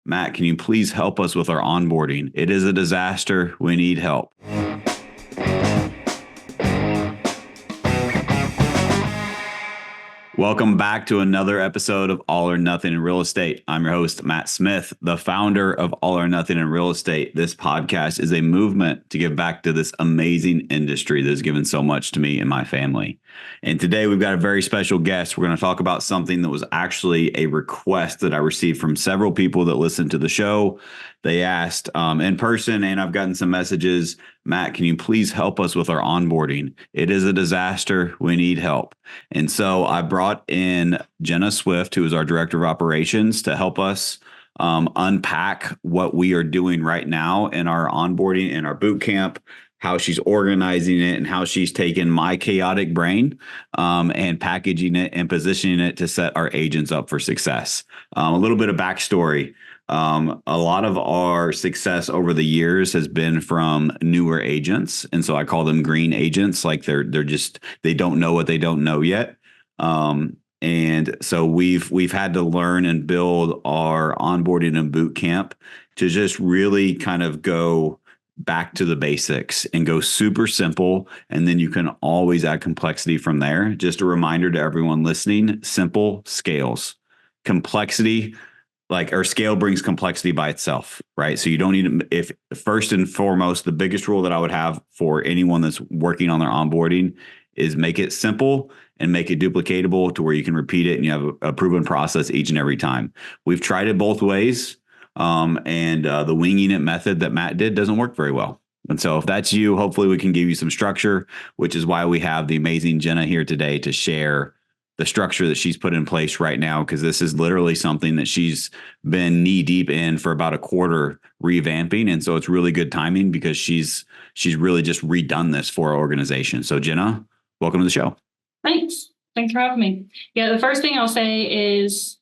Matt, can you please help us with our onboarding? It is a disaster. We need help. Welcome back to another episode of All or Nothing in Real Estate. I'm your host, Matt Smith, the founder of All or Nothing in Real Estate. This podcast is a movement to give back to this amazing industry that has given so much to me and my family. And today we've got a very special guest. We're going to talk about something that was actually a request that I received from several people that listened to the show. They asked in person, and I've gotten some messages. Matt, can you please help us with our onboarding? It is a disaster. We need help. And so I brought in Jenna Swift, who is our director of operations, to help us unpack what we are doing right now in our onboarding and our boot camp, how she's organizing it, and how she's taken my chaotic brain and packaging it and positioning it to set our agents up for success. A little bit of backstory. A lot of our success over the years has been from newer agents. And so I call them green agents, like they don't know what they don't know yet. And so we've had to learn and build our onboarding and boot camp to just really kind of go back to the basics and go super simple. And then you can always add complexity from there. Just a reminder to everyone listening, simple scales. Complexity, or scale brings complexity by itself, right? So you don't need, if first and foremost, the biggest rule that I would have for anyone that's working on their onboarding is make it simple and make it duplicatable to where you can repeat it and you have a proven process each and every time. We've tried it both ways. And the winging it method that Matt did doesn't work very well. And so if that's you, hopefully we can give you some structure, which is why we have the amazing Jenna here today to share the structure that she's put in place right now, because this is literally something that she's been knee deep in for about a quarter revamping. And so it's really good timing because she's really just redone this for our organization. So Jenna, welcome to the show. Thanks for having me. Yeah, the first thing I'll say is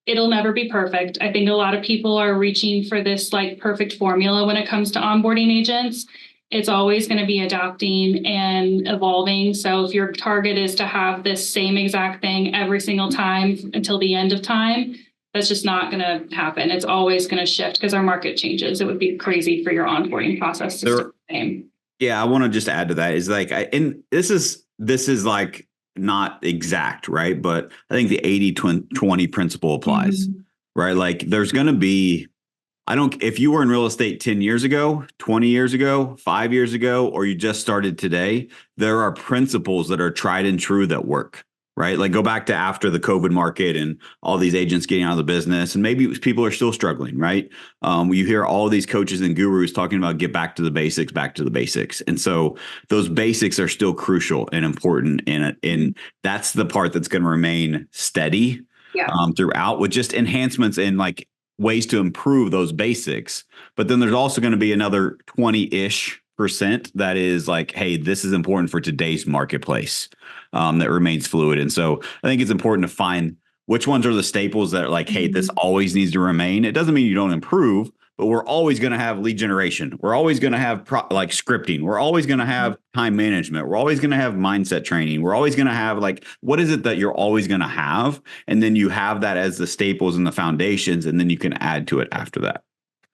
it'll never be perfect. I think a lot of people are reaching for this perfect formula when it comes to onboarding agents. It's always going to be adapting and evolving. So if your target is to have this same exact thing every single time until the end of time, that's just not going to happen. It's always going to shift because our market changes. It would be crazy for your onboarding process to stay the same. Yeah, I want to just add to that is and this is not exact, right? But I think the 80-20 principle applies, right? There's going to be, if you were in real estate 10 years ago, 20 years ago, 5 years ago, or you just started today, there are principles that are tried and true that work, right? Go back to after the COVID market and all these agents getting out of the business, and maybe people are still struggling, right? You hear all these coaches and gurus talking about get back to the basics. And so those basics are still crucial and important. And that's the part that's going to remain steady throughout, with just enhancements and ways to improve those basics. But then there's also going to be another 20-ish% that is hey, this is important for today's marketplace that remains fluid. And so I think it's important to find which ones are the staples that are hey, this always needs to remain. It doesn't mean you don't improve, but we're always going to have lead generation. We're always going to have scripting. We're always going to have time management. We're always going to have mindset training. We're always going to have what is it that you're always going to have? And then you have that as the staples and the foundations, and then you can add to it after that.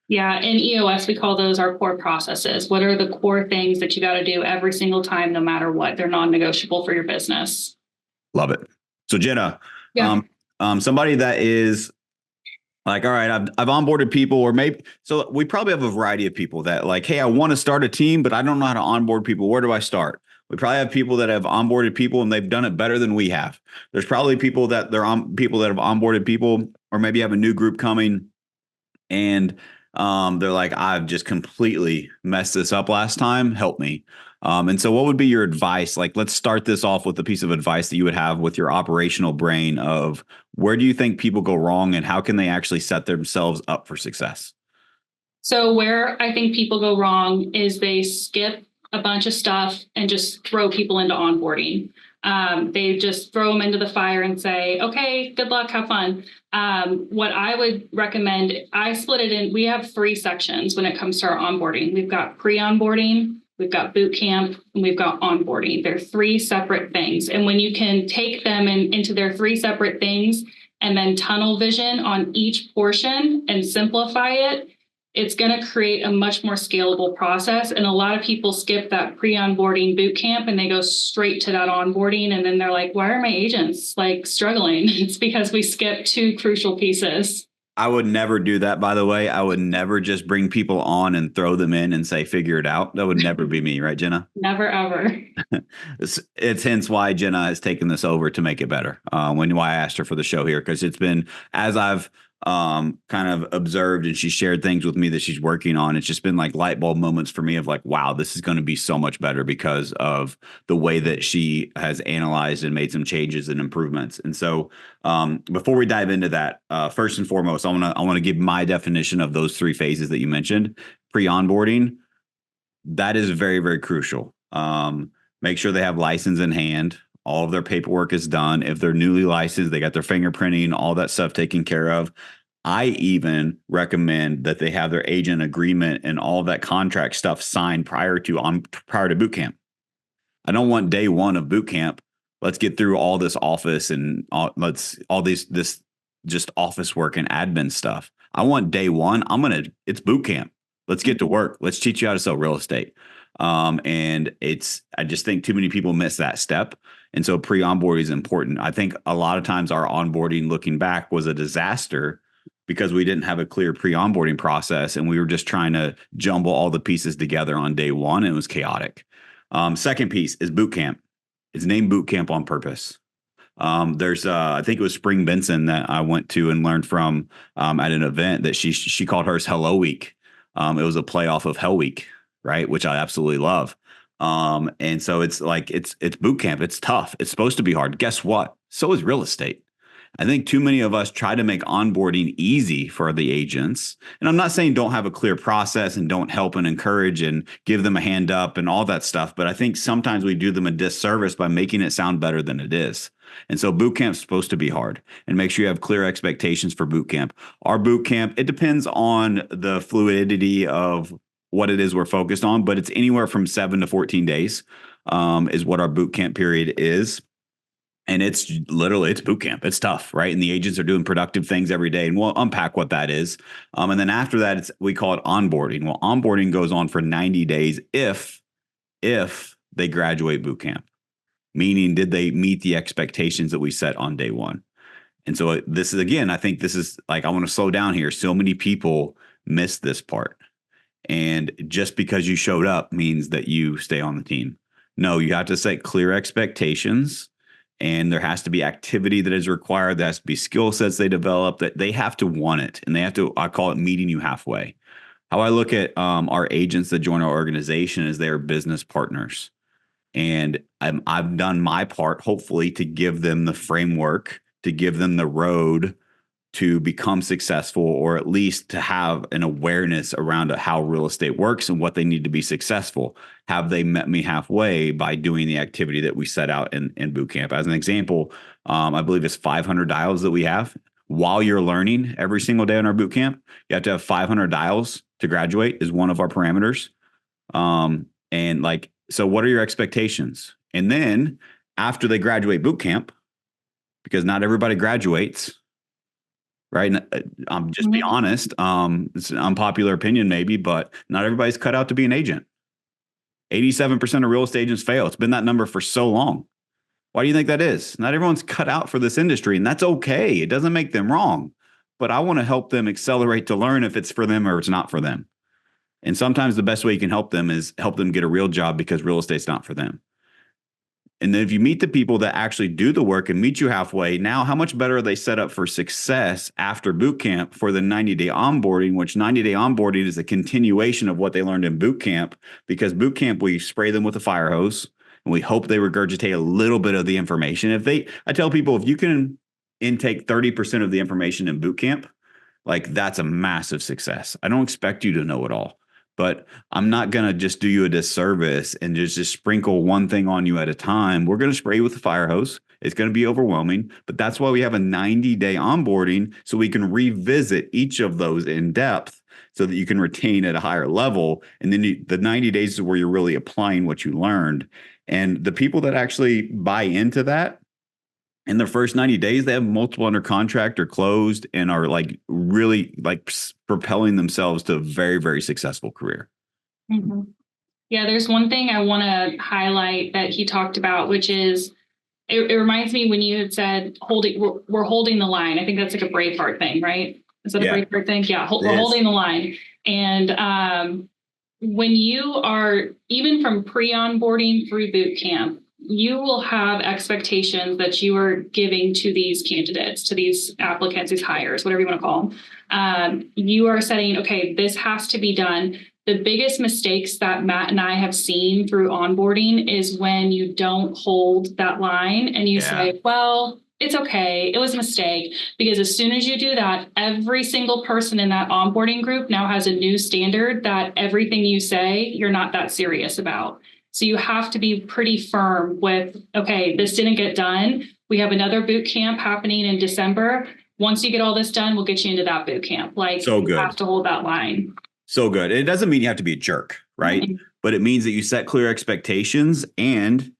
Yeah. In EOS, we call those our core processes. What are the core things that you got to do every single time, no matter what? They're non-negotiable for your business. Love it. So Jenna, somebody that is all right, I've onboarded people, or maybe, so we probably have a variety of people that hey, I want to start a team, but I don't know how to onboard people. Where do I start? We probably have people that have onboarded people and they've done it better than we have. There's probably people that people that have onboarded people, or maybe have a new group coming and they're I've just completely messed this up last time. Help me. And so what would be your advice? Let's start this off with a piece of advice that you would have with your operational brain of where do you think people go wrong and how can they actually set themselves up for success? So where I think people go wrong is they skip a bunch of stuff and just throw people into onboarding. They just throw them into the fire and say, okay, good luck, have fun. What I would recommend, I split it in, we have 3 sections when it comes to our onboarding. We've got pre-onboarding, we've got boot camp, and we've got onboarding. They're 3 separate things. And when you can take them into their 3 separate things and then tunnel vision on each portion and simplify it, it's going to create a much more scalable process. And a lot of people skip that pre-onboarding boot camp and they go straight to that onboarding. And then they're like, why are my agents like struggling? It's because we skipped two crucial pieces. I would never do that, by the way. I would never just bring people on and throw them in and say, figure it out. That would never be me, right, Jenna? Never, ever. It's hence why Jenna has taken this over to make it better. Why I asked her for the show here, because it's been, as I've kind of observed and she shared things with me that she's working on, it's just been like light bulb moments for me of like, wow, this is going to be so much better because of the way that she has analyzed and made some changes and improvements. And so before we dive into that, first and foremost, I want to give my definition of those three phases that you mentioned. Pre-onboarding, that is very, very crucial. Make sure they have license in hand. All of their paperwork is done. If they're newly licensed, they got their fingerprinting, all that stuff taken care of. I even recommend that they have their agent agreement and all of that contract stuff signed prior to boot camp. I don't want day one of boot camp. Let's get through all this office and this just office work and admin stuff. I want day one. It's boot camp. Let's get to work. Let's teach you how to sell real estate. I just think too many people miss that step. And so pre-onboarding is important. I think a lot of times our onboarding looking back was a disaster because we didn't have a clear pre-onboarding process and we were just trying to jumble all the pieces together on day one and it was chaotic. Second piece is boot camp. It's named boot camp on purpose. There's I think it was Spring Benson that I went to and learned from at an event that she called hers Hello Week. It was a play off of Hell Week, right? Which I absolutely love. And so it's like, it's boot camp. It's tough. It's supposed to be hard. Guess what? So is real estate. I think too many of us try to make onboarding easy for the agents. And I'm not saying don't have a clear process and don't help and encourage and give them a hand up and all that stuff. But I think sometimes we do them a disservice by making it sound better than it is. And so boot camp is supposed to be hard, and make sure you have clear expectations for boot camp. Our boot camp, it depends on the fluidity of what it is we're focused on, but it's anywhere from 7 to 14 days is what our boot camp period is. And it's boot camp. It's tough, right? And the agents are doing productive things every day. And we'll unpack what that is. And then after that, we call it onboarding. Well, onboarding goes on for 90 days if they graduate boot camp, meaning did they meet the expectations that we set on day one? And so this is, again, I think this is like, I want to slow down here. So many people miss this part. And just because you showed up means that you stay on the team. No, you have to set clear expectations. And there has to be activity that is required. There has to be skill sets they develop, that they have to want it. And they have to, I call it meeting you halfway. How I look at our agents that join our organization is they're business partners. And I've done my part, hopefully, to give them the framework, to give them the road to become successful, or at least to have an awareness around how real estate works and what they need to be successful. Have they met me halfway by doing the activity that we set out in boot camp? As an example, I believe it's 500 dials that we have. While you're learning every single day in our boot camp, you have to have 500 dials to graduate is one of our parameters. So what are your expectations? And then after they graduate boot camp, because not everybody graduates, right? I'm just be honest. It's an unpopular opinion maybe, but not everybody's cut out to be an agent. 87% of real estate agents fail. It's been that number for so long. Why do you think that is? Not everyone's cut out for this industry, and that's okay. It doesn't make them wrong, but I want to help them accelerate to learn if it's for them or it's not for them. And sometimes the best way you can help them is help them get a real job because real estate's not for them. And then if you meet the people that actually do the work and meet you halfway, now how much better are they set up for success after boot camp for the 90-day onboarding, which 90-day onboarding is a continuation of what they learned in boot camp, because boot camp, we spray them with a fire hose and we hope they regurgitate a little bit of the information. I tell people, if you can intake 30% of the information in boot camp, like that's a massive success. I don't expect you to know it all. But I'm not going to just do you a disservice and just sprinkle one thing on you at a time. We're going to spray you with a fire hose. It's going to be overwhelming, but that's why we have a 90-day onboarding, so we can revisit each of those in depth so that you can retain at a higher level. And then the 90 days is where you're really applying what you learned. And the people that actually buy into that, in their first 90 days, they have multiple under contract or closed and are like really like propelling themselves to a very, very successful career. Mm-hmm. Yeah, there's one thing I want to highlight that he talked about, which is it reminds me when you had said we're holding the line. I think that's like a Braveheart thing, right? Is that a Braveheart thing? Yeah, we're holding the line. And when you are, even from pre-onboarding through boot camp, you will have expectations that you are giving to these candidates, to these applicants, these hires, whatever you want to call them. You are saying, okay, this has to be done. The biggest mistakes that Matt and I have seen through onboarding is when you don't hold that line and you say, well, it's okay, it was a mistake. Because as soon as you do that, every single person in that onboarding group now has a new standard that everything you say, you're not that serious about. So you have to be pretty firm with, okay, this didn't get done. We have another boot camp happening in December. Once you get all this done, we'll get you into that boot camp. Like, so good. You have to hold that line. So good. It doesn't mean you have to be a jerk, right? Mm-hmm. But it means that you set clear expectations, and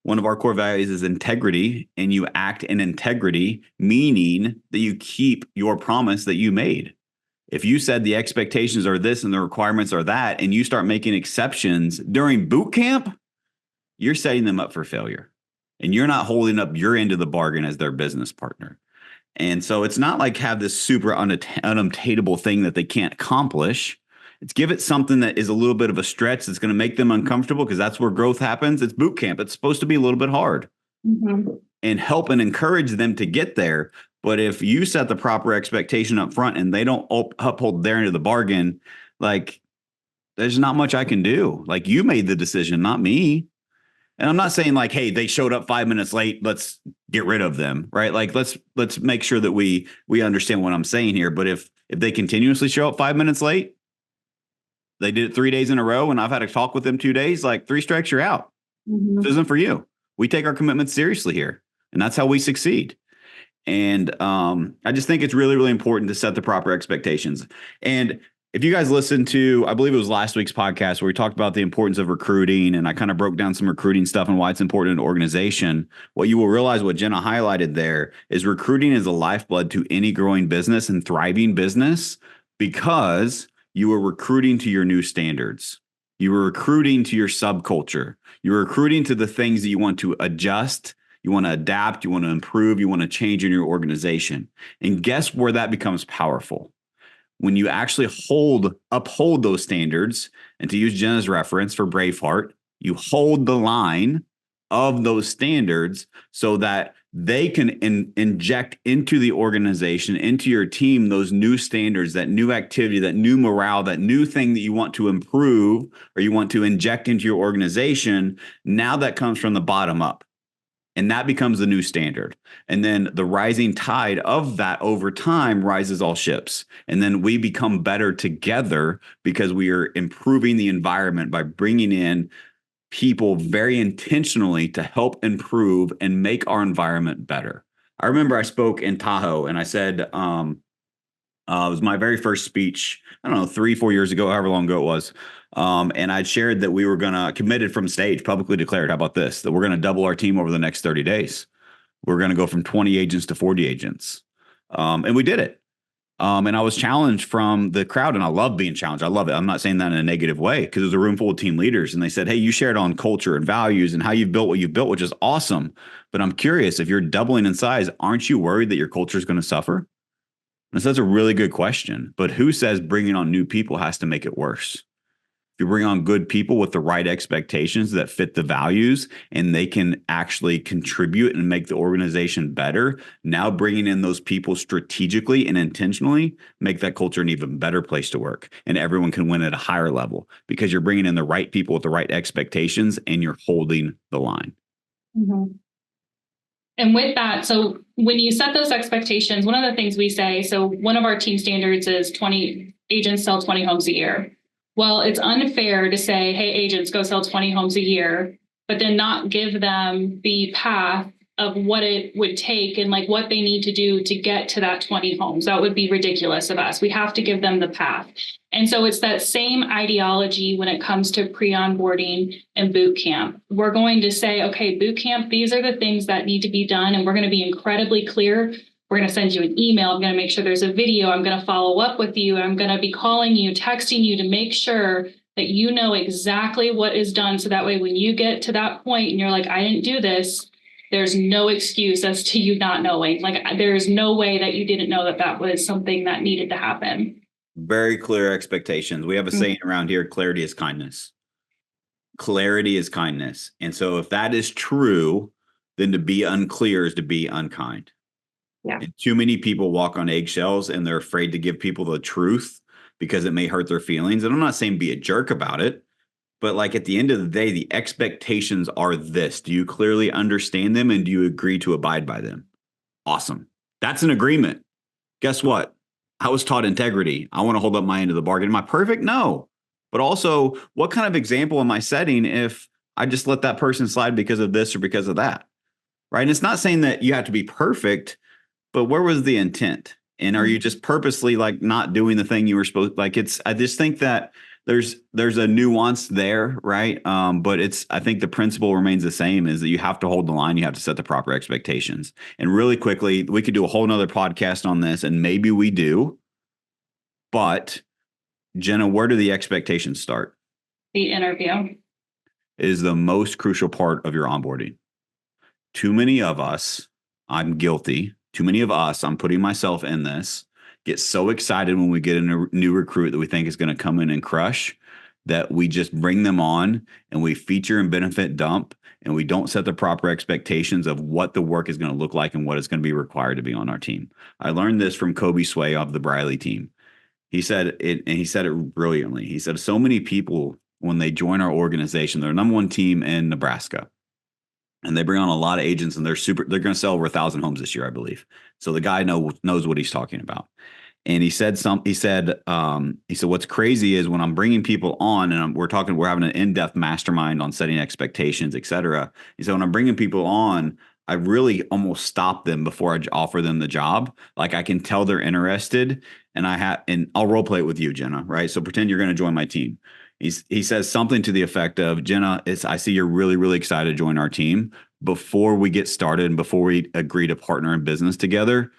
one of our core values is integrity, and you act in integrity, meaning that you keep your promise that you made. If you said the expectations are this and the requirements are that, and you start making exceptions during boot camp, you're setting them up for failure, and you're not holding up your end of the bargain as their business partner. And so it's not like have this super unobtainable thing that they can't accomplish. It's give it something that is a little bit of a stretch that's going to make them uncomfortable, because that's where growth happens. It's boot camp. It's supposed to be a little bit hard, and help and encourage them to get there. But if you set the proper expectation up front and they don't uphold their end of the bargain, like, there's not much I can do. Like, you made the decision, not me. And I'm not saying like, hey, they showed up 5 minutes late, let's get rid of them, right? Like, let's make sure that we understand what I'm saying here. But if they continuously show up 5 minutes late, they did it 3 days in a row, and I've had a talk with them 2 days, like, 3 strikes, you're out. This isn't for you. We take our commitments seriously here, and that's how we succeed. And I just think it's really, really important to set the proper expectations. And if you guys listened to, I believe it was last week's podcast where we talked about the importance of recruiting, and I kind of broke down some recruiting stuff and why it's important in an organization, what you will realize, what Jenna highlighted there, is recruiting is a lifeblood to any growing business and thriving business, because you are recruiting to your new standards. You are recruiting to your subculture. You're recruiting to the things that you want to adjust, you want to adapt, you want to improve, you want to change in your organization. And guess where that becomes powerful? When you actually uphold those standards, and to use Jenna's reference for Braveheart, you hold the line of those standards so that they can inject into the organization, into your team, those new standards, that new activity, that new morale, that new thing that you want to improve or you want to inject into your organization. Now that comes from the bottom up. And that becomes the new standard. And then the rising tide of that over time rises all ships. And then we become better together because we are improving the environment by bringing in people very intentionally to help improve and make our environment better. I remember I spoke in Tahoe, and I said, it was my very first speech, I don't know, 3-4 years ago, however long ago it was. And I'd shared that we were going to, committed from stage, publicly declared, how about this, that we're going to double our team over the next 30 days. We're going to go from 20 agents to 40 agents. And we did it. And I was challenged from the crowd, and I love being challenged. I love it. I'm not saying that in a negative way, because there's a room full of team leaders, and they said, hey, you shared on culture and values and how you've built what you've built, which is awesome. But I'm curious, if you're doubling in size, aren't you worried that your culture is going to suffer? And so that's a really good question. But who says bringing on new people has to make it worse? If you bring on good people with the right expectations that fit the values, and they can actually contribute and make the organization better, now bringing in those people strategically and intentionally make that culture an even better place to work. And everyone can win at a higher level because you're bringing in the right people with the right expectations, and you're holding the line. Mm-hmm. And with that, so when you set those expectations, one of the things we say, so one of our team standards is 20 agents sell 20 homes a year. Well, it's unfair to say, hey, agents, go sell 20 homes a year, but then not give them the path of what it would take and like what they need to do to get to that 20 homes. That would be ridiculous of us. We have to give them the path. And so it's that same ideology when it comes to pre-onboarding and boot camp. We're going to say, okay, boot camp, these are the things that need to be done. And we're going to be incredibly clear. We're going to send you an email. I'm going to make sure there's a video. I'm going to follow up with you. I'm going to be calling you, texting you to make sure that you know exactly what is done. So that way, when you get to that point and you're like, I didn't do this, there's no excuse as to you not knowing. Like, there's no way that you didn't know that that was something that needed to happen. Very clear expectations. We have a saying around here, clarity is kindness. Clarity is kindness. And so if that is true, then to be unclear is to be unkind. Yeah. And too many people walk on eggshells and they're afraid to give people the truth because it may hurt their feelings. And I'm not saying be a jerk about it, but like at the end of the day, the expectations are this. Do you clearly understand them and do you agree to abide by them? Awesome. That's an agreement. Guess what? I was taught integrity. I want to hold up my end of the bargain. Am I perfect? No. But also, what kind of example am I setting if I just let that person slide because of this or because of that? Right. And it's not saying that you have to be perfect, but where was the intent? And are you just purposely like not doing the thing you were supposed like I just think that there's a nuance there, right? But I think the principle remains the same is that you have to hold the line. You have to set the proper expectations. And really quickly, we could do a whole nother podcast on this and maybe we do, but Jenna, where do the expectations start? The interview is the most crucial part of your onboarding. Too many of us, I'm guilty. Too many of us, I'm putting myself in this, get so excited when we get a new recruit that we think is going to come in and crush that we just bring them on and we feature and benefit dump and we don't set the proper expectations of what the work is going to look like and what is going to be required to be on our team. I learned this from Kobe Sway of the Briley team. He said it, and he said it brilliantly. He said, so many people, when they join our organization, they're number one team in Nebraska. And they bring on a lot of agents and they're going to sell over 1,000 homes this year, I believe. So the guy knows what he's talking about. And he said, what's crazy is when I'm bringing people on and we're having an in-depth mastermind on setting expectations, et cetera. He said, when I'm bringing people on, I really almost stop them before I offer them the job. Like I can tell they're interested and I'll role play it with you, Jenna, right? So pretend you're going to join my team. He says something to the effect of, Jenna, I see you're really, really excited to join our team. Before we get started and before we agree to partner in business together,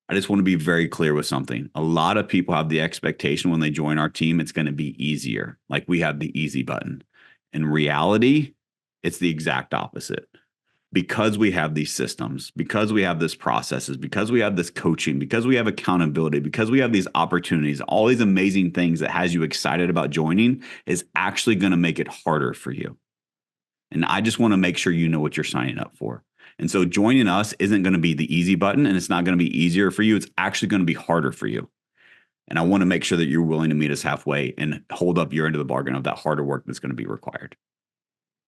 I just want to be very clear with something. A lot of people have the expectation when they join our team, it's going to be easier. Like we have the easy button. In reality, it's the exact opposite. Because we have these systems, because we have this processes, because we have this coaching, because we have accountability, because we have these opportunities, all these amazing things that has you excited about joining is actually going to make it harder for you. And I just want to make sure you know what you're signing up for. And so joining us isn't going to be the easy button and it's not going to be easier for you. It's actually going to be harder for you. And I want to make sure that you're willing to meet us halfway and hold up your end of the bargain of that harder work that's going to be required.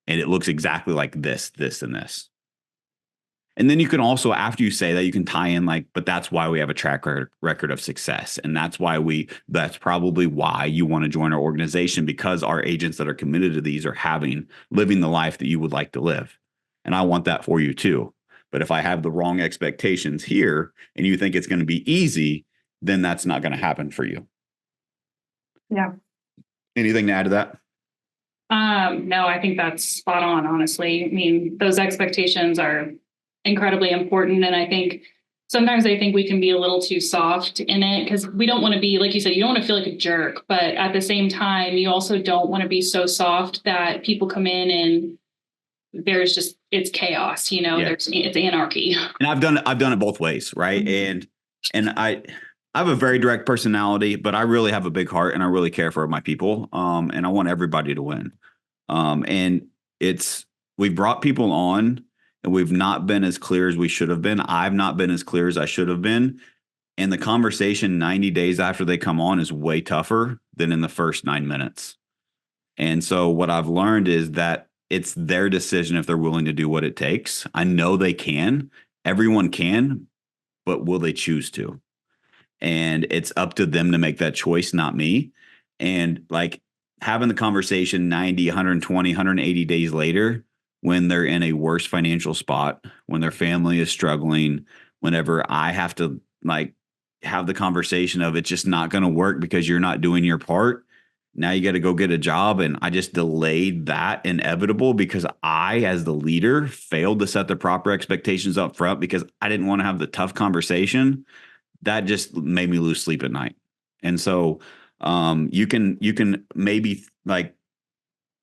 And it looks exactly like this, this, and this. And then you can also, after you say that, you can tie in like, but that's why we have a track record of success. And that's that's probably why you want to join our organization, because our agents that are committed to these are living the life that you would like to live. And I want that for you too. But if I have the wrong expectations here and you think it's going to be easy, then that's not going to happen for you. Yeah. Anything to add to that? No, I think that's spot on, honestly. I mean, those expectations are incredibly important. And I think sometimes we can be a little too soft in it because we don't want to be, like you said, you don't want to feel like a jerk, but at the same time, you also don't want to be so soft that people come in and it's chaos, Yeah. It's anarchy. And I've done it both ways. Right. Mm-hmm. And I have a very direct personality, but I really have a big heart and I really care for my people. And I want everybody to win. And we've brought people on and we've not been as clear as we should have been. I've not been as clear as I should have been. And the conversation 90 days after they come on is way tougher than in the first 9 minutes. And so what I've learned is that it's their decision if they're willing to do what it takes. I know they can. Everyone can, but will they choose to? And it's up to them to make that choice, not me. And like having the conversation 90, 120, 180 days later, when they're in a worse financial spot, when their family is struggling, whenever I have to like have the conversation of it's just not going to work because you're not doing your part. Now you got to go get a job. And I just delayed that inevitable because I, as the leader, failed to set the proper expectations up front because I didn't want to have the tough conversation. That just made me lose sleep at night. And so you can maybe like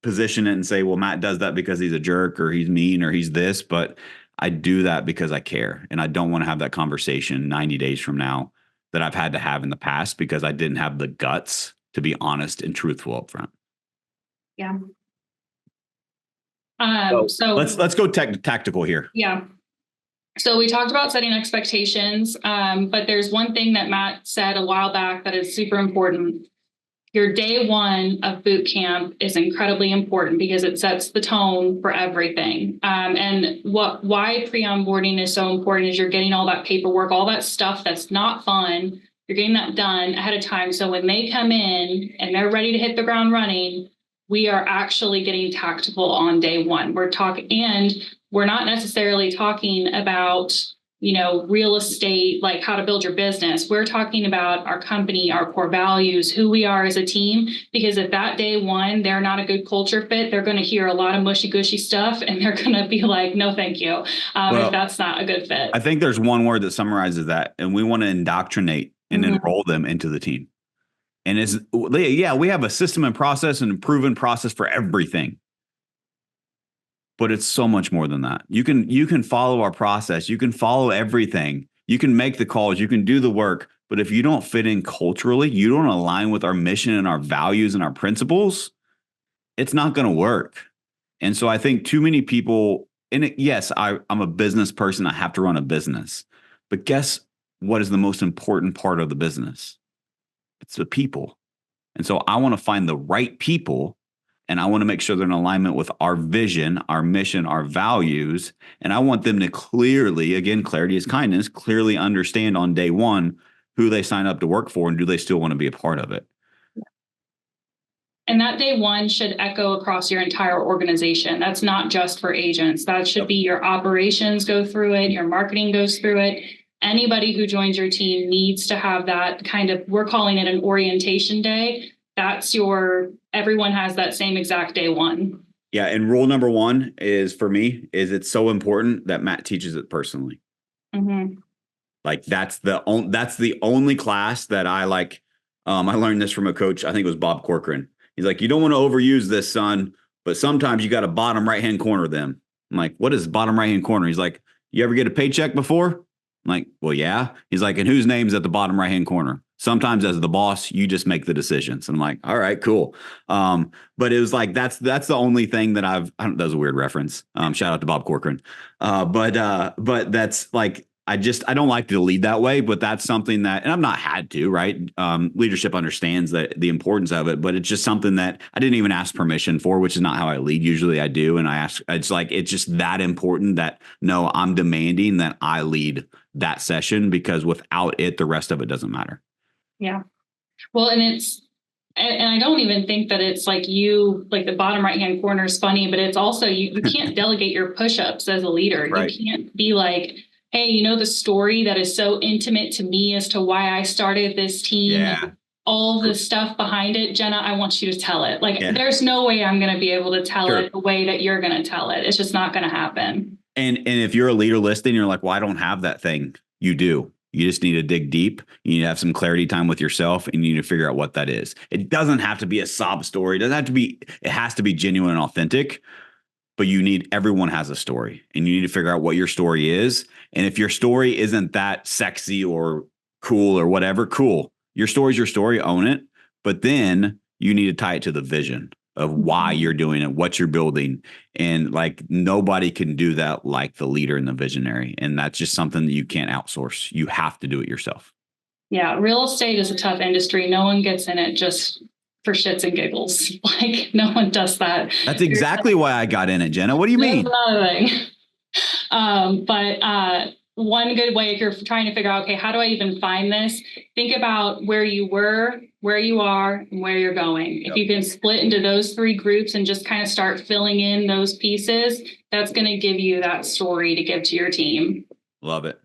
position it and say, well, Matt does that because he's a jerk or he's mean or he's this, but I do that because I care. And I don't want to have that conversation 90 days from now that I've had to have in the past because I didn't have the guts to be honest and truthful up front. Yeah. So let's go tactical here. Yeah. So we talked about setting expectations, but there's one thing that Matt said a while back that is super important. Your day one of boot camp is incredibly important because it sets the tone for everything. And why pre-onboarding is so important is you're getting all that paperwork, all that stuff that's not fun. You're getting that done ahead of time. So when they come in and they're ready to hit the ground running, we are actually getting tactical on day one. We're not necessarily talking about, real estate, like how to build your business. We're talking about our company, our core values, who we are as a team, because if that day one, they're not a good culture fit, they're going to hear a lot of mushy gushy stuff and they're going to be like, no, thank you. If that's not a good fit. I think there's one word that summarizes that. And we want to indoctrinate and enroll them into the team. And we have a system and process and a proven process for everything. But it's so much more than that. You can follow our process. You can follow everything. You can make the calls. You can do the work. But if you don't fit in culturally, you don't align with our mission and our values and our principles, it's not going to work. And so I think too many people, yes, I'm a business person. I have to run a business. But guess what is the most important part of the business? It's the people. And so I want to find the right people. And I want to make sure they're in alignment with our vision, our mission, our values. And I want them to clearly, again, clarity is kindness, clearly understand on day one who they sign up to work for and do they still want to be a part of it. And that day one should echo across your entire organization. That's not just for agents. That should be your operations go through it, your marketing goes through it. Anybody who joins your team needs to have that kind of, we're calling it an orientation day. Everyone has that same exact day one. Yeah. And rule number one is for me is it's so important that Matt teaches it personally. Mm-hmm. Like that's the only class that I like. I learned this from a coach. I think it was Bob Corcoran. He's like, you don't want to overuse this, son, but sometimes you got a bottom right-hand corner them. I'm like, what is bottom right-hand corner? He's like, you ever get a paycheck before? I'm like, well, yeah. He's like, and whose name's at the bottom right-hand corner? Sometimes as the boss, you just make the decisions. And I'm like, all right, cool. But it was like, that's the only thing that that was a weird reference. Shout out to Bob Corcoran. But that's like, I don't like to lead that way, but that's something that, and I've not had to, right? Leadership understands the importance of it, but it's just something that I didn't even ask permission for, which is not how I lead. Usually I do. And it's just that important that no, I'm demanding that I lead that session because without it, the rest of it doesn't matter. Yeah. Well, and I don't even think that it's like the bottom right-hand corner is funny, but it's also, you can't delegate your push-ups as a leader. Right. You can't be like, hey, the story that is so intimate to me as to why I started this team and all the stuff behind it, Jenna, I want you to tell it. There's no way I'm going to be able to tell it the way that you're going to tell it. It's just not going to happen. And if you're a leader listening, you're like, well, I don't have that thing. You do. You just need to dig deep. You need to have some clarity time with yourself and you need to figure out what that is. It doesn't have to be a sob story. It has to be genuine and authentic, but everyone has a story and you need to figure out what your story is. And if your story isn't that sexy or cool or whatever, cool. Your story's your story, own it. But then you need to tie it to the vision of why you're doing it, what you're building. And nobody can do that like the leader and the visionary. And that's just something that you can't outsource. You have to do it yourself. Yeah. Real estate is a tough industry. No one gets in it just for shits and giggles. No one does that. That's exactly why I got in it, Jenna. What do you mean? That's another thing. one good way, if you're trying to figure out, okay, how do I even find this? Think about where you were, where you are, and where you're going. If you can split into those three groups and just kind of start filling in those pieces, that's going to give you that story to give to your team. Love it.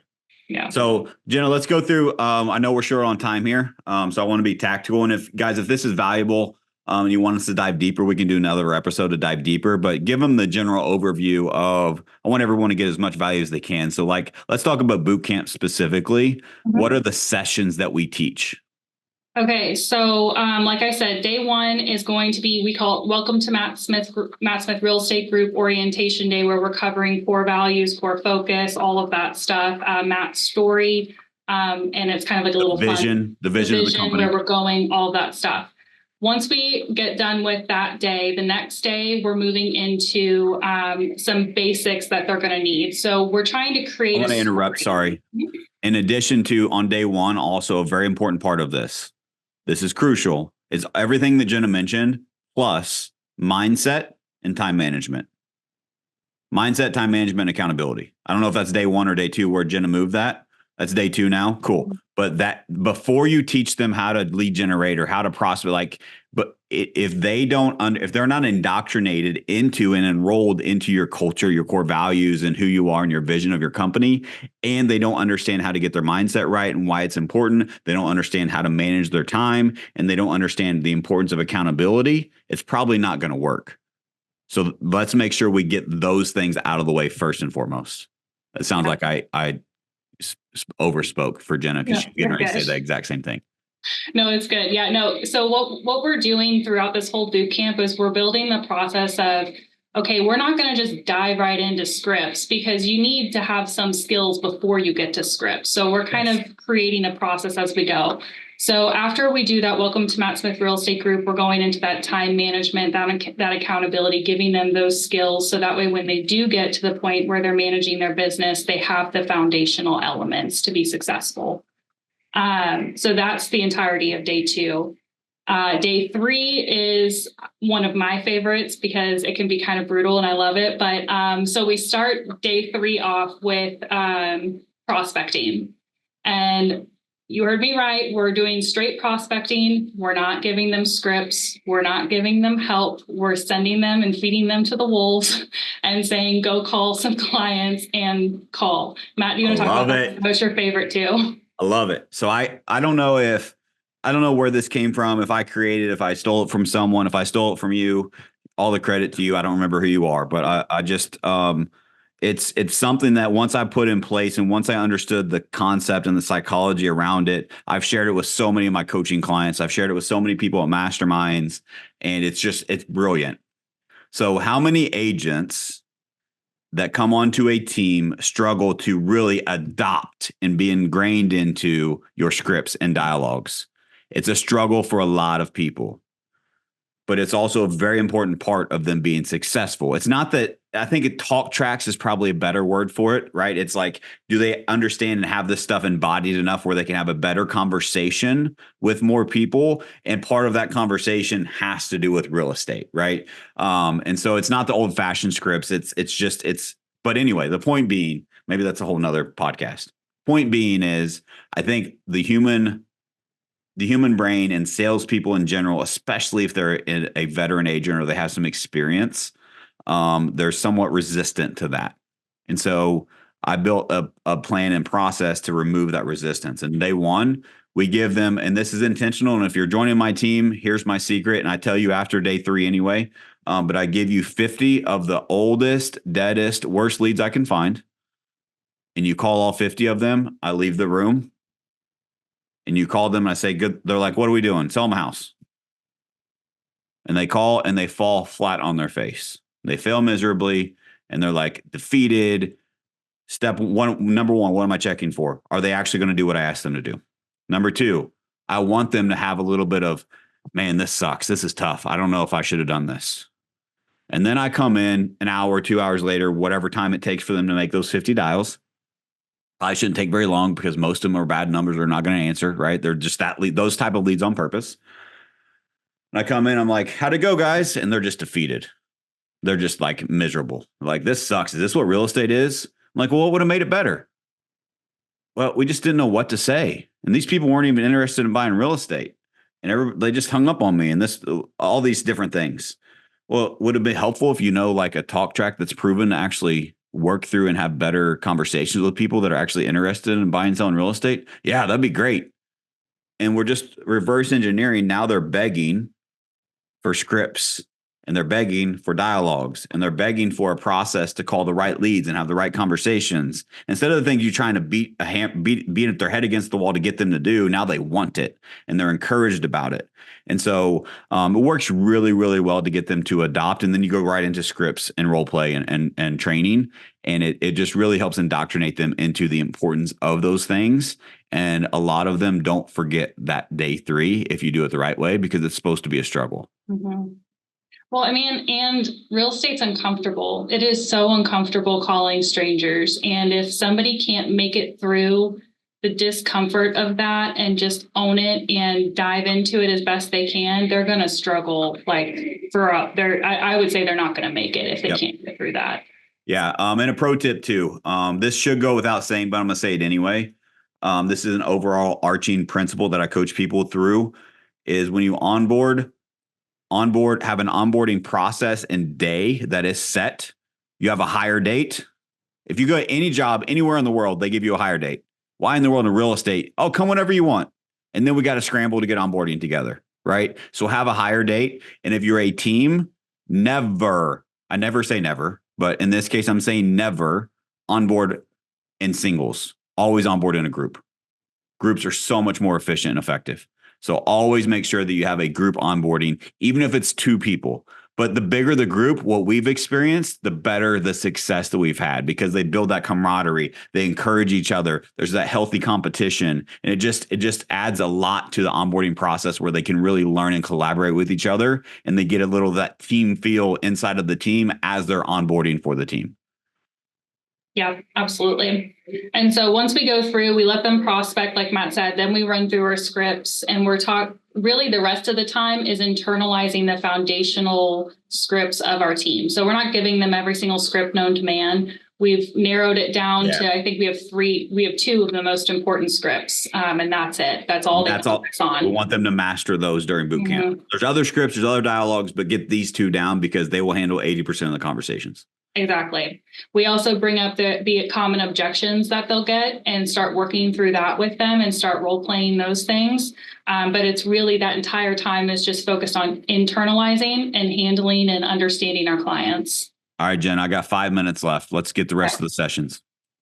Yeah. So Jenna, let's go through. I know we're short on time here. So I want to be tactical. And if this is valuable, and you want us to dive deeper, we can do another episode to dive deeper, but give them the general overview of, I want everyone to get as much value as they can. So like, let's talk about boot camp specifically. Mm-hmm. What are the sessions that we teach? Okay, so like I said, day one is going to be, we call it Welcome to Matt Smith Real Estate Group Orientation Day, where we're covering core values, core focus, all of that stuff, Matt's story, and it's kind of like a little vision, the vision of the company, where we're going, all that stuff. Once we get done with that day, the next day we're moving into some basics that they're going to need. So we're trying to create. I want to interrupt. Sorry. In addition to on day one, also a very important part of this. This is crucial. It's everything that Jenna mentioned, plus mindset and time management. Mindset, time management, accountability. I don't know if that's day one or day two where Jenna moved that. That's day two now. Cool. But that before you teach them how to lead generate or how to prospect, but if they're not indoctrinated into and enrolled into your culture, your core values and who you are and your vision of your company, and they don't understand how to get their mindset right and why it's important, they don't understand how to manage their time, and they don't understand the importance of accountability, it's probably not going to work. So let's make sure we get those things out of the way first and foremost. It sounds like I overspoke for Jenna because she's getting ready to say the exact same thing. No, it's good. Yeah, no. So what we're doing throughout this whole boot camp is we're building the process of, okay, we're not going to just dive right into scripts because you need to have some skills before you get to scripts. So we're kind of creating a process as we go. So after we do that, Welcome to Matt Smith Real Estate Group, we're going into that time management, that accountability, giving them those skills. So that way, when they do get to the point where they're managing their business, they have the foundational elements to be successful. So that's the entirety of day two. Day three is one of my favorites because it can be kind of brutal and I love it. But so we start day three off with prospecting. And you heard me right. We're doing straight prospecting. We're not giving them scripts. We're not giving them help. We're sending them and feeding them to the wolves and saying, go call some clients and call. Matt, do you want to talk about that? What's your favorite too? I love it. So I don't know where this came from, if I stole it from someone, if I stole it from you, all the credit to you. I don't remember who you are, but I just, it's something that once I put in place and once I understood the concept and the psychology around it, I've shared it with so many of my coaching clients. I've shared it with so many people at masterminds, and it's brilliant. So how many agents that come onto a team struggle to really adopt and be ingrained into your scripts and dialogues? It's a struggle for a lot of people, but it's also a very important part of them being successful. It's not that, I think talk tracks is probably a better word for it, right? It's like, do they understand and have this stuff embodied enough where they can have a better conversation with more people? And part of that conversation has to do with real estate, right? And so it's not the old fashioned scripts. But anyway, the point being, maybe that's a whole nother podcast. Point being is, I think the human brain and salespeople in general, especially if they're a veteran agent or they have some experience, they're somewhat resistant to that. And so I built a plan and process to remove that resistance. And day one, we give them, and this is intentional. And if you're joining my team, here's my secret. And I tell you after day three anyway, but I give you 50 of the oldest, deadest, worst leads I can find. And you call all 50 of them. I leave the room. And you call them and I say, good. They're like, what are we doing? Sell them a house. And they call and they fall flat on their face. They fail miserably and they're like defeated. Number one, what am I checking for? Are they actually going to do what I asked them to do? Number two, I want them to have a little bit of, man, this sucks. This is tough. I don't know if I should have done this. And then I come in an hour, 2 hours later, whatever time it takes for them to make those 50 dials. I shouldn't take very long because most of them are bad numbers. They're not going to answer, right? They're just those type of leads on purpose. And I come in, I'm like, how'd it go, guys? And they're just defeated. They're just like miserable. Like, this sucks. Is this what real estate is? I'm like, well, what would have made it better? Well, we just didn't know what to say. And these people weren't even interested in buying real estate. And they just hung up on me and all these different things. Well, would it be helpful if you know like a talk track that's proven to actually work through and have better conversations with people that are actually interested in buying and selling real estate? Yeah, that'd be great. And we're just reverse engineering. Now they're begging for scripts and they're begging for dialogues and they're begging for a process to call the right leads and have the right conversations instead of the things you're trying to beat their head against the wall to get them to do. Now they want it and they're encouraged about it. And so it works really, really well to get them to adopt. And then you go right into scripts and role play and training. And it just really helps indoctrinate them into the importance of those things. And a lot of them don't forget that day 3 if you do it the right way, because it's supposed to be a struggle. Mm-hmm. Well, I mean, and real estate's uncomfortable. It is so uncomfortable calling strangers. And if somebody can't make it through the discomfort of that and just own it and dive into it as best they can, they're going to struggle I would say they're not going to make it if they can't get through that. Yeah. And a pro tip too. This should go without saying, but I'm going to say it anyway. This is an overall arching principle that I coach people through is when you onboard, have an onboarding process and day that is set. You have a hire date. If you go to any job anywhere in the world, they give you a hire date. Why in the world in real estate? Oh, come whenever you want. And then we got to scramble to get onboarding together, right? So have a hire date. And if you're a team, I never say never, but in this case, I'm saying never onboard in singles, always onboard in a group. Groups are so much more efficient and effective. So always make sure that you have a group onboarding, even if it's 2 people. But the bigger the group, what we've experienced, the better the success that we've had because they build that camaraderie. They encourage each other. There's that healthy competition. And it just adds a lot to the onboarding process where they can really learn and collaborate with each other. And they get a little of that team feel inside of the team as they're onboarding for the team. Yeah, absolutely. And so once we go through, we let them prospect, like Matt said, then we run through our scripts and really the rest of the time is internalizing the foundational scripts of our team. So we're not giving them every single script known to man. We've narrowed it down to, I think we have 2 of the most important scripts. And that's it. That's all they focus on. We want them to master those during boot camp. There's other scripts, there's other dialogues, but get these 2 down because they will handle 80% of the conversations. Exactly. We also bring up the common objections that they'll get and start working through that with them and start role playing those things. But it's really that entire time is just focused on internalizing and handling and understanding our clients. All right, Jen, I got 5 minutes left. Let's get the rest of the sessions.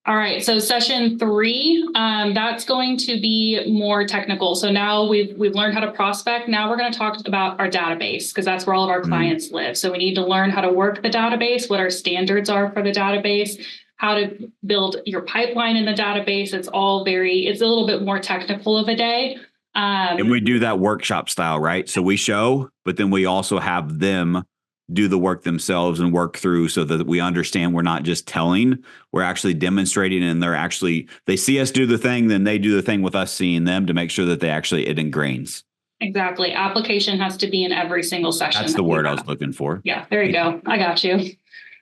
All right. So session 3, that's going to be more technical. So now we've learned how to prospect. Now we're going to talk about our database because that's where all of our clients live. So we need to learn how to work the database, what our standards are for the database, how to build your pipeline in the database. It's a little bit more technical of a day. And we do that workshop style, right? So we show, but then we also have them do the work themselves and work through so that we understand we're not just telling, we're actually demonstrating, and they see us do the thing, then they do the thing with us seeing them to make sure that it ingrains. Exactly. Application has to be in every single session. That's the word I was looking for. Yeah, there you go. I got you.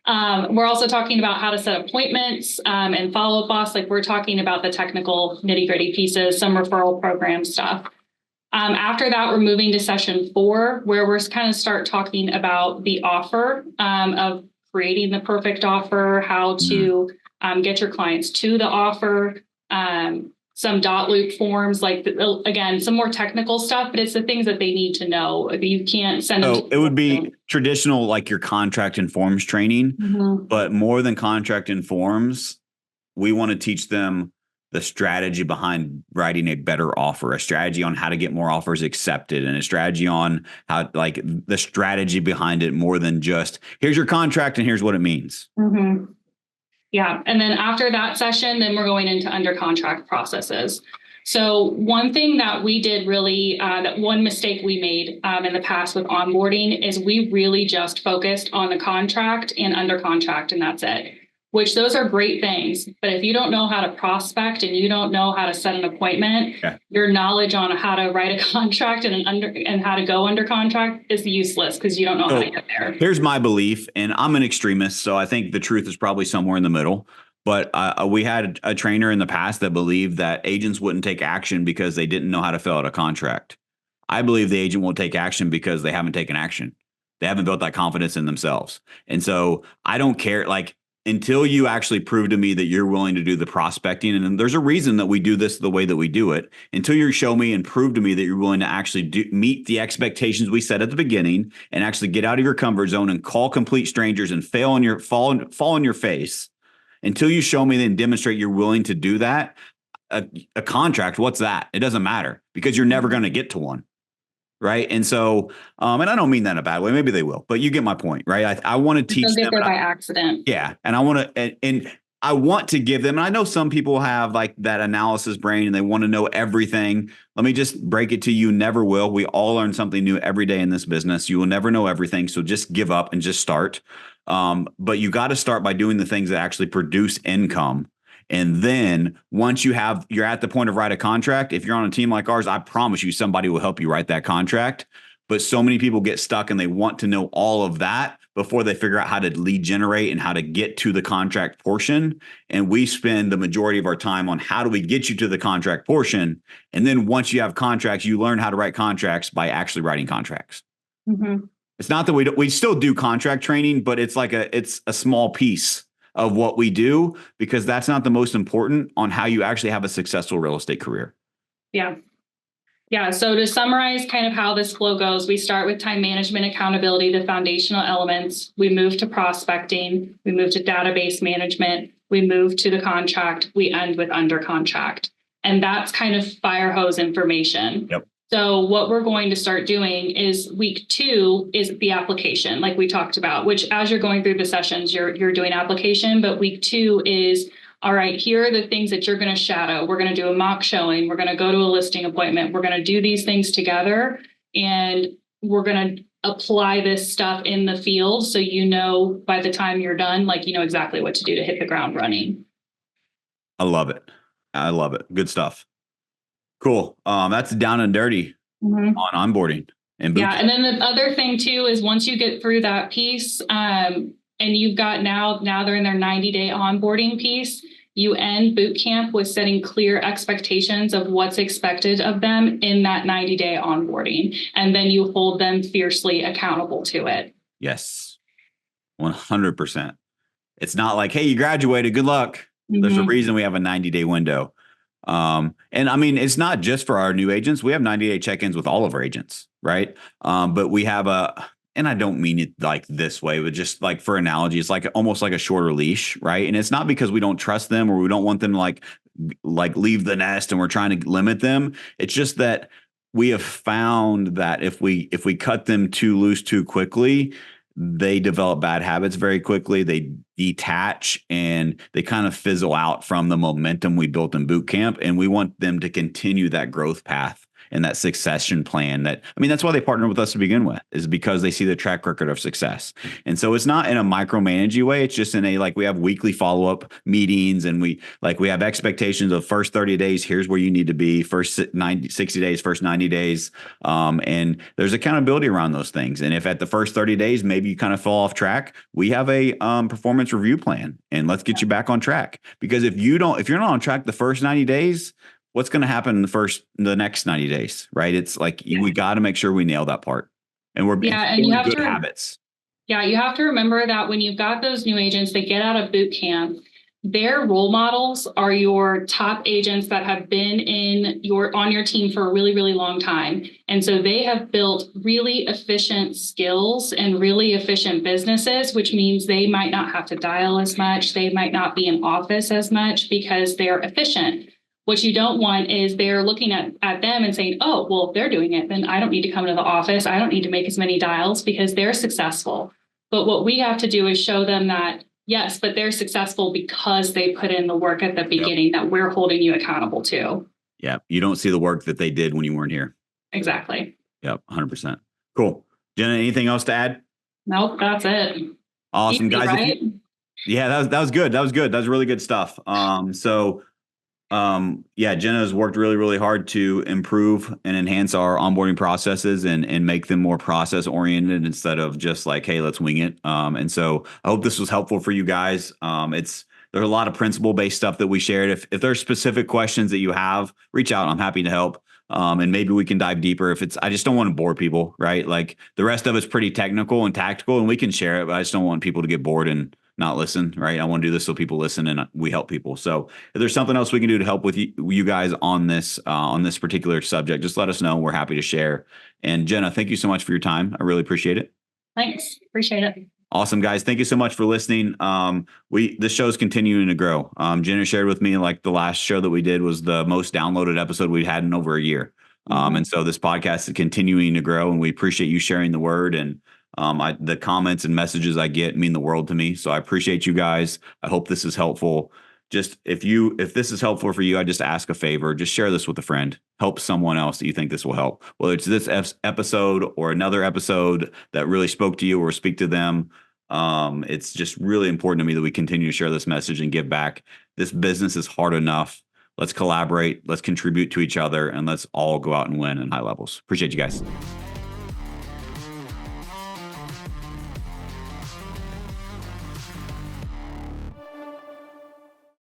We're also talking about how to set appointments and follow-up boss. Like we're talking about the technical nitty-gritty pieces, some referral program stuff. After that, we're moving to session 4, where we're kind of start talking about the offer of creating the perfect offer, how to get your clients to the offer, some dot loop forms, again, some more technical stuff, but it's the things that they need to know. You can't send them. So it would be traditional, like your contract and forms training, but more than contract and forms, we want to teach them the strategy behind writing a better offer, a strategy on how to get more offers accepted, and a strategy on how, like, the strategy behind it more than just here's your contract and here's what it means. Yeah. And then after that session, then we're going into under contract processes. So one thing that we did really, that one mistake we made in the past with onboarding is we really just focused on the contract and under contract, and that's it. Which those are great things. But if you don't know how to prospect and you don't know how to set an appointment, your knowledge on how to write a contract and how to go under contract is useless because you don't know how to get there. Here's my belief, and I'm an extremist, so I think the truth is probably somewhere in the middle. But we had a trainer in the past that believed that agents wouldn't take action because they didn't know how to fill out a contract. I believe the agent won't take action because they haven't taken action. They haven't built that confidence in themselves. And so I don't care. Like, until you actually prove to me that you're willing to do the prospecting, and there's a reason that we do this the way that we do it, until you show me and prove to me that you're willing to actually meet the expectations we set at the beginning and actually get out of your comfort zone and call complete strangers and fall on your face, until you show me and demonstrate you're willing to do that, a contract, what's that? It doesn't matter, because you're never going to get to one. Right. And so, and I don't mean that in a bad way. Maybe they will, but you get my point, right? I want to teach They'll get them there by accident. Yeah. And I want to, and I want to give them, and I know some people have like that analysis brain and they want to know everything. Let me just break it to you. Never will. We all learn something new every day in this business. You will never know everything. So just give up and just start. But you got to start by doing the things that actually produce income. And then once you're at the point of write a contract, if you're on a team like ours, I promise you somebody will help you write that contract. But so many people get stuck and they want to know all of that before they figure out how to lead generate and how to get to the contract portion. And we spend the majority of our time on how do we get you to the contract portion. And then once you have contracts, you learn how to write contracts by actually writing contracts. Mm-hmm. It's not that we still do contract training, but it's a small piece of what we do, because that's not the most important on how you actually have a successful real estate career. Yeah. Yeah. So to summarize kind of how this flow goes, we start with time management, accountability, the foundational elements. We move to prospecting. We move to database management. We move to the contract. We end with under contract. And that's kind of fire hose information. Yep. So what we're going to start doing is week 2 is the application, like we talked about, which as you're going through the sessions, you're doing application. But week 2 is, all right, here are the things that you're going to shadow. We're going to do a mock showing. We're going to go to a listing appointment. We're going to do these things together, and we're going to apply this stuff in the field. So, by the time you're done, like, exactly what to do to hit the ground running. I love it. I love it. Good stuff. Cool. That's down and dirty on onboarding and boot camp. And then the other thing too is once you get through that piece, and you've got now they're in their 90-day onboarding piece, you end boot camp with setting clear expectations of what's expected of them in that 90-day onboarding, and then you hold them fiercely accountable to it. Yes, 100%. It's not like, hey, you graduated, good luck. There's a reason we have a 90-day window. And I mean, it's not just for our new agents. We have 90-day check-ins with all of our agents, right? But we have and I don't mean it like this way, but just like for analogy, it's like almost like a shorter leash, right? And it's not because we don't trust them or we don't want them to like leave the nest and we're trying to limit them. It's just that we have found that if we cut them too loose too quickly, they develop bad habits very quickly. They detach and they kind of fizzle out from the momentum we built in boot camp. And we want them to continue that growth path and that succession plan. That's why they partner with us to begin with, is because they see the track record of success. And so it's not in a micromanaging way. It's just in we have weekly follow-up meetings, and we have expectations of first 30 days. Here's where you need to be first 60 days, first 90 days. And there's accountability around those things. And if at the first 30 days, maybe you kind of fall off track, we have a performance review plan, and let's get you back on track. Because if you're not on track the first 90 days, what's going to happen in the next 90 days, right? It's like, we got to make sure we nail that part, and we're and you have good habits. Yeah. You have to remember that when you've got those new agents, they get out of boot camp, their role models are your top agents that have been on your team for a really, really long time. And so they have built really efficient skills and really efficient businesses, which means they might not have to dial as much. They might not be in office as much because they're efficient. What you don't want is they're looking at them and saying, oh, well, if they're doing it, then I don't need to come to the office. I don't need to make as many dials because they're successful. But what we have to do is show them that, yes, but they're successful because they put in the work at the beginning that we're holding you accountable to. Yeah. You don't see the work that they did when you weren't here. Exactly. Yep. 100%. Cool. Jenna, anything else to add? Nope. That's it. Awesome. Easy, guys. right? That was good. That was good. That was really good stuff. Jenna has worked really, really hard to improve and enhance our onboarding processes and make them more process oriented instead of just like, hey, let's wing it. And so I hope this was helpful for you guys. There's a lot of principle-based stuff that we shared. If there's specific questions that you have, reach out. I'm happy to help. And maybe we can dive deeper I just don't want to bore people, right? Like the rest of it's pretty technical and tactical and we can share it, but I just don't want people to get bored and not listen, right? I want to do this so people listen and we help people. So if there's something else we can do to help with you guys on this particular subject, just let us know. We're happy to share. And Jenna, thank you so much for your time. I really appreciate it. Thanks. Appreciate it. Awesome, guys. Thank you so much for listening. This show's continuing to grow. Jenna shared with me like the last show that we did was the most downloaded episode we've had in over a year. And so this podcast is continuing to grow and we appreciate you sharing the word and the comments and messages I get mean the world to me. So I appreciate you guys. I hope this is helpful. Just if this is helpful for you, I just ask a favor, just share this with a friend, help someone else that you think this will help, whether it's this episode or another episode that really spoke to you or speak to them. It's just really important to me that we continue to share this message and give back. This business is hard enough. Let's collaborate, let's contribute to each other, and let's all go out and win in high levels. Appreciate you guys.